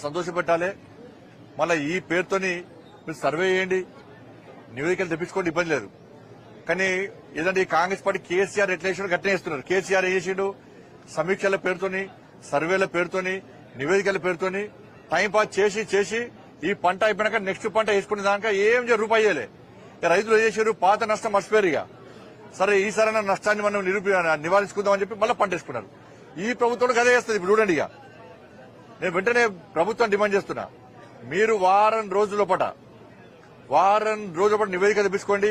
సంతోషపెట్టాలి. మళ్ళీ ఈ పేరుతోని మీరు సర్వే చేయండి, నివేదికలు తెప్పించుకోండి, ఇబ్బంది లేదు. కానీ ఏదంటే ఈ కాంగ్రెస్ పార్టీ కేసీఆర్ ఎట్లా చేసాడు గట్టినే చేస్తున్నారు. కేసీఆర్ ఏం చేసిండు? సమీక్షల పేరుతోని, సర్వేల పేరుతోని, నివేదికల పేరుతోని టైంపాస్ చేసి చేసి ఈ పంట అయిపోయినాక నెక్స్ట్ పంట వేసుకునే దాకా ఏం రూపాయి చేయలే. రైతులు ఏం చేశారు? పాత నష్టం మర్చిపోయారు. ఇక సరే ఈసారైనా నష్టాన్ని మనం నివారించుకుందామని చెప్పి మళ్ళీ పంట వేసుకున్నారు. ఈ ప్రభుత్వం అదే చేస్తుంది. ఇప్పుడు చూడండి, ఇక నేను వెంటనే ప్రభుత్వం డిమాండ్ చేస్తున్నా, మీరు వారం రోజుల పాట నివేదిక తెప్పించుకోండి,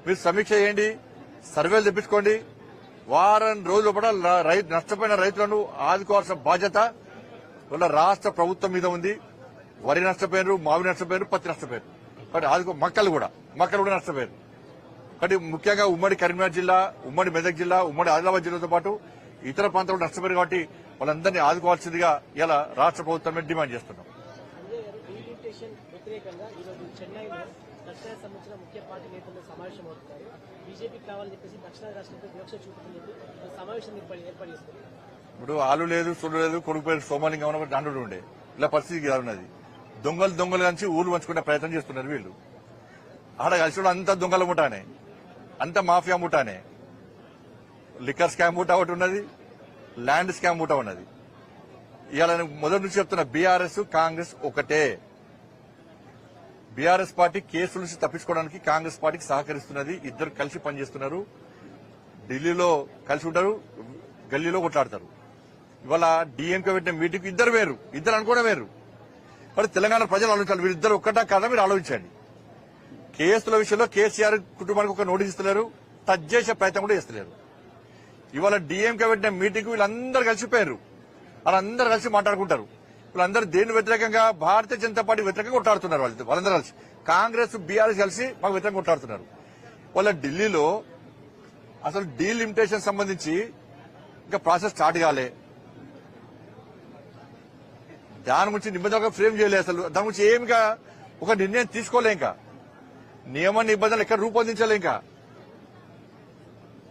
మీరు సమీక్ష చేయండి, సర్వేలు తెప్పించుకోండి. వారం రోజుల పాట నష్టపోయిన రైతులను ఆదుకోవాల్సిన బాధ్యత వాళ్ళ రాష్ట్ర ప్రభుత్వం మీద ఉంది. వరి నష్టపోయారు, మావి నష్టపోయారు, పత్తి నష్టపోయారు, కాబట్టి ఆదుకో మొక్కలు కూడా నష్టపోయారు. కాబట్టి ముఖ్యంగా ఉమ్మడి కరీంనగర్ జిల్లా, ఉమ్మడి మెదక్ జిల్లా, ఉమ్మడి ఆదిలాబాద్ జిల్లాతో పాటు ఇతర ప్రాంతాల్లో నష్టపోయారు. కాబట్టి వాళ్ళందరినీ ఆదుకోవాల్సిందిగా ఇలా రాష్ట్ర ప్రభుత్వం డిమాండ్ చేస్తున్నాం. ఇప్పుడు ఆలు లేదు, సొల్లు లేదు, కొడుకు పేరు సోమాలింగం దాంట్లో ఉండే ఇలా పరిస్థితి ఉన్నది. దొంగలు కలిసి ఊరు పంచుకునే ప్రయత్నం చేస్తున్నారు వీళ్ళు. ఆడ కలిసి అంత దొంగల ముఠానే, అంత మాఫియా ముఠానే. లిక్కర్ స్కామ్ ముఠా ఒకటి ఉన్నది, ల్యాండ్ స్కామ్ ముఠా ఉన్నది. ఇవాళ మొదటి నుంచి చెప్తున్నా, బీఆర్ఎస్ కాంగ్రెస్ ఒకటే. బీఆర్ఎస్ పార్టీ కేసుల నుంచి తప్పించుకోవడానికి కాంగ్రెస్ పార్టీకి సహకరిస్తున్నది. ఇద్దరు కలిసి పనిచేస్తున్నారు. ఢిల్లీలో కలిసి ఉంటారు, గల్లీలో కొట్లాడతారు. ఇవాళ డీఎంకే పెట్టిన మీటింగ్ ఇద్దరు అనుకోవడం వేరు. మరి తెలంగాణ ప్రజలు ఆలోచించాలి, వీరిద్దరు ఒక్కటా కాదా మీరు ఆలోచించండి. కేసుల విషయంలో కేసీఆర్ కుటుంబానికి ఒక నోటీస్ ఇస్తలేరు, టచ్ చేసే ప్రయత్నం కూడా చేస్తలేరు. ఇవాళ డీఎంకే పెట్టిన మీటింగ్ వీళ్ళందరూ కలిసిపోయారు, వాళ్ళందరూ కలిసి మాట్లాడుకుంటారు. వీళ్ళందరూ దేని వ్యతిరేకంగా? భారతీయ జనతా పార్టీ వ్యతిరేకంగా కొట్లాడుతున్నారు. వాళ్ళందరూ కలిసి కాంగ్రెస్ బీఆర్ఎస్ కలిసి మాకు వ్యతిరేకంగా కొట్లాడుతున్నారు. వాళ్ళ ఢిల్లీలో అసలు డీలిమిటేషన్ సంబంధించి ఇంకా ప్రాసెస్ స్టార్ట్ కాలే. దాని గురించి నిబంధనగా ఫ్రేమ్ చేయలేదు. అసలు దాని గురించి ఏమిగా ఒక నిర్ణయం తీసుకోలే. ఇంకా నియమ నిబంధనలు ఎక్కడ రూపొందించలే. ఇంకా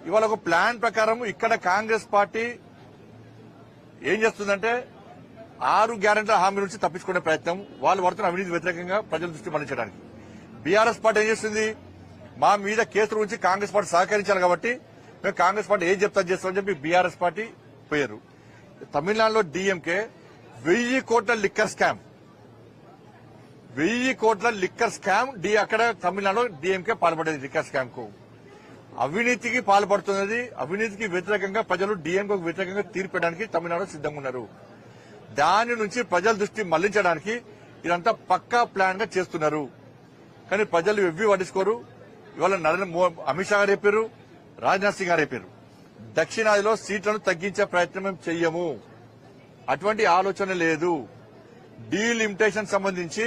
ఇవాళ ఒక ప్లాన్ ప్రకారం ఇక్కడ కాంగ్రెస్ పార్టీ ఏం చేస్తుందంటే 6 గ్యారెంటీల హామీ నుంచి తప్పించుకునే ప్రయత్నం, వాళ్ళు పడుతున్న అవినీతి వ్యతిరేకంగా ప్రజల దృష్టి మళ్లించడానికి. బీఆర్ఎస్ పార్టీ ఏం చేస్తుంది? మా మీద కేసుల గురించి కాంగ్రెస్ పార్టీ సహకరించాలి కాబట్టి మేము కాంగ్రెస్ పార్టీ ఏం చెప్తా చేస్తామని చెప్పి బీఆర్ఎస్ పార్టీ పోయారు. తమిళనాడులో డీఎంకే 1000 కోట్ల లిక్కర్ స్కామ్, 1000 కోట్ల లిక్కర్ స్కామ్ అక్కడ తమిళనాడులో డీఎంకే పాల్పడేది. లిక్కర్ స్కామ్ కు అవినీతికి పాల్పడుతున్నది. అవినీతికి వ్యతిరేకంగా ప్రజలు డీఎంకేకు వ్యతిరేకంగా తీర్పడానికి తమిళనాడు సిద్ధంగా ఉన్నారు. దాని నుంచి ప్రజల దృష్టి మళ్లించడానికి ఇదంతా పక్కా ప్లాన్ గా చేస్తున్నారు. కానీ ప్రజలు ఎవ్వి పట్టించుకోరు. ఇవాళ అమిత్ షా గారు చెప్పారు, రాజ్నాథ్ సింగ్ గారు చెప్పారు, దక్షిణాదిలో సీట్లను తగ్గించే ప్రయత్నం మేము చెయ్యము, అటువంటి ఆలోచన లేదు. డీలిమిటేషన్ సంబంధించి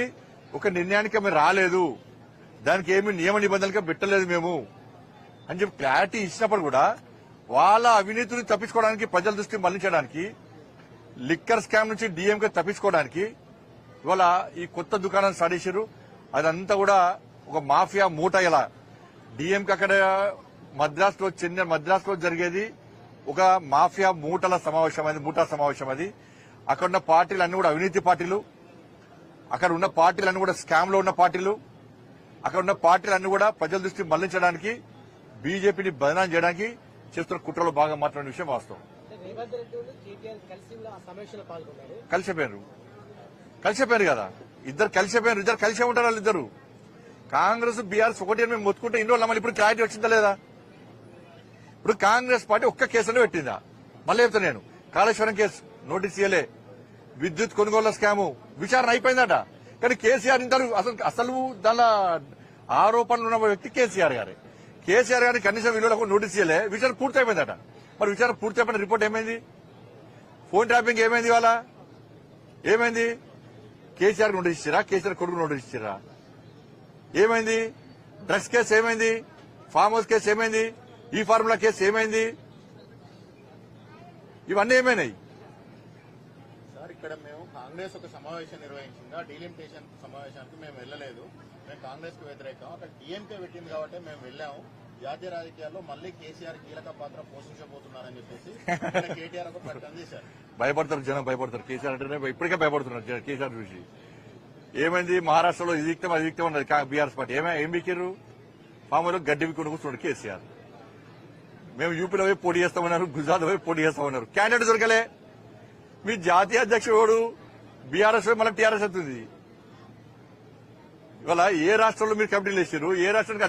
ఒక నిర్ణయానికి మేము రాలేదు, దానికి ఏమి నియమ నిబంధనలుగా పెట్టలేదు మేము అని చెప్పి క్లారిటీ ఇచ్చినప్పుడు కూడా వాళ్ళ అవినీతిని తప్పించుకోవడానికి, ప్రజల దృష్టి మళ్లించడానికి, లిక్కర్ స్కామ్ నుంచి డీఎంకే తప్పించుకోవడానికి ఇవాళ ఈ కొత్త దుకాణాన్ని స్టార్ట్ చేశారు. అదంతా కూడా ఒక మాఫియా మూట. ఇలా డీఎంకే అక్కడ మద్రాసులో జరిగేది ఒక మాఫియా మూటా సమావేశం అది. అక్కడ ఉన్న పార్టీలు అన్ని కూడా అవినీతి పార్టీలు, అక్కడ ఉన్న పార్టీలన్నీ కూడా స్కామ్ లో ఉన్న పార్టీలు, అక్కడ ఉన్న పార్టీలన్నీ కూడా ప్రజల దృష్టి మళ్లించడానికి, బీజేపీని బదనాం చేయడానికి చేస్తున్న కుట్రలో భాగం మాట్లాడిన విషయం వాస్తవం. కలిసిపోయారు కదా, ఇద్దరు కలిసే ఉంటారు. వాళ్ళిద్దరు కాంగ్రెస్ బీఆర్ఎస్ ఒకటి మేము మొత్తుకుంటే ఇన్ని రోజులు మళ్ళీ ఇప్పుడు క్లారిటీ వచ్చిందా లేదా? ఇప్పుడు కాంగ్రెస్ పార్టీ ఒక్క కేసులో పెట్టిందా? మళ్ళీ చెప్తా నేను, కాళేశ్వరం కేసు నోటీస్ ఇయ్యలే, విద్యుత్ కొనుగోళ్ల స్కాము విచారణ అయిపోయిందట. కానీ కేసీఆర్ ఇంత అసలు దానిలో ఆరోపణలు ఉన్న వ్యక్తి కేసీఆర్ గారిని కనీసం విలువలకు నోటీస్ ఇయ్యలే, విచారణ పూర్తయిపోయిందట. మరి విచారణ పూర్తయిపోయిన రిపోర్ట్ ఏమైంది? ఫోన్ ట్యాపింగ్ ఏమైంది? ఇవాళ ఏమైంది? కేసీఆర్ నోటీస్ ఇచ్చారా? కేసీఆర్ కొడుకు నోటీస్ ఇచ్చారా? ఏమైంది? డ్రగ్స్ కేసు ఏమైంది? ఫామ్ హౌస్ కేసు ఏమైంది? ఈ ఫార్ములా కేసు ఏమైంది? ఇవన్నీ ఏమైనాయి? సార్ ఇక్కడ మేము కాంగ్రెస్ ఒక సమావేశం నిర్వహించిందా? డీలిమిటేషన్ సమావేశానికి మేము వెళ్ళలేదు, మేము కాంగ్రెస్ కు వ్యతిరేకం. అక్కడ డీఎంకే పెట్టింది కాబట్టి మేము వెళ్ళాము. జాతీయ రాజకీయాల్లో మళ్లీ కేసీఆర్ కీలక పాత్ర పోషించబోతున్నారని చెప్పేసి కేటీఆర్ ఒక ప్రకటన చేశారు. భయపడతారు, జనం భయపడతారు. కేసీఆర్ అంటేనే ఇప్పటికే భయపడుతున్నారు కేసీఆర్ చూసి. ఏమైంది మహారాష్ట్రలో ఇది దిక్తం అది దిక్తం అన్నది బీఆర్ఎస్ పార్టీ. ఏం బిక్కిర్రు? పాములో గడ్డి విక్కుని కూర్చున్నాడు కేసీఆర్. మేము యూపీలో పోయి పోటీ చేస్తామన్నారు, గుజరాత్ పోయి పోటీ చేస్తామన్నారు, క్యాండిడేట్ దొరకలే. మీ జాతీయ అధ్యక్షుడు బీఆర్ఎస్ మళ్ళీ టీఆర్ఎస్ అవుతుంది. ఇవాళ ఏ రాష్ట్రంలో మీరు కమిటీలు వేసారు, ఏ రాష్ట్రానికి